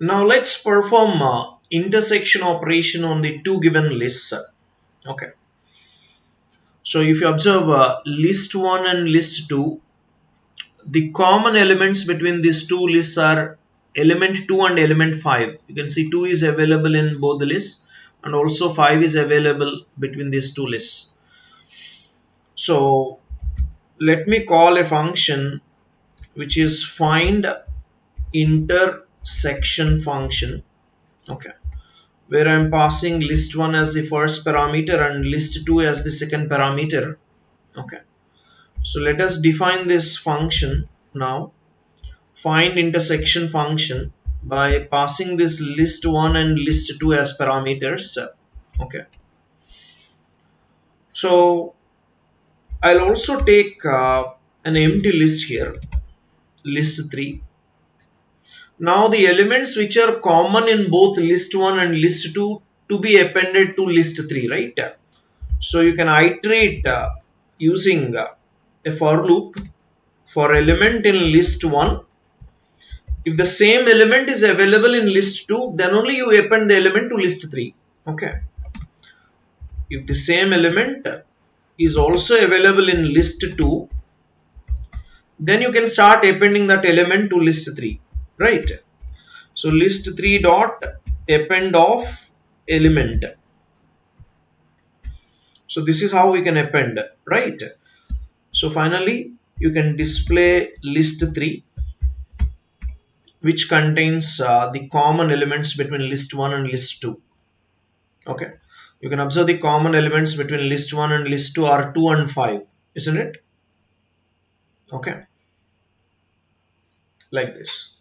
Now let's perform intersection operation on the two given lists. Okay. So if you observe list 1 and list 2, the common elements between these two lists are element 2 and element 5. You can see 2 is available in both the lists and also 5 is available between these two lists. So let me call a function which is find intersection function. Okay, where I am passing list 1 as the first parameter and list 2 as the second parameter. Okay, so let us define this function now. Find intersection function by passing this list 1 and list 2 as parameters. Okay, so I'll also take an empty list here, list 3. Now the elements which are common in both list 1 and list 2 to be appended to list 3, right? So you can iterate using a for loop for element in list 1. If the same element is available in list 2, then only you append the element to list 3. Okay. If the same element is also available in list 2, then you can start appending that element to list 3, right? So list 3 dot append of element. So this is how we can append, right? So finally you can display list 3 which contains the common elements between list 1 and list 2. Okay, you can observe the common elements between list 1 and list 2 are 2 and 5, isn't it? Okay, like this.